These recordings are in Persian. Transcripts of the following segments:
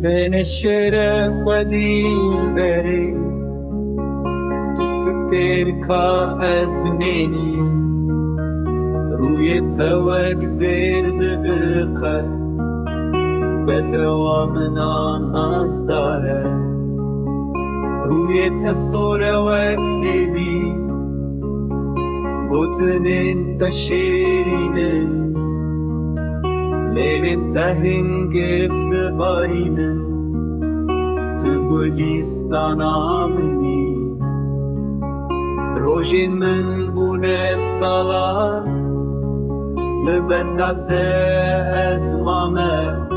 من الشرف ودي بري تستر كأزمني روی توك زرد بقى بدوامنا ناز داره روی تصور وكلبي بوتنين تشيرين ليل تهين قفل بارين تقوليستان آمني روجين من بونه الصلاة لبندات أزمامه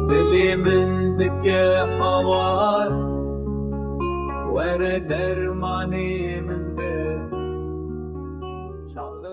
دلي من دكي حوار ورد درماني من ده شغل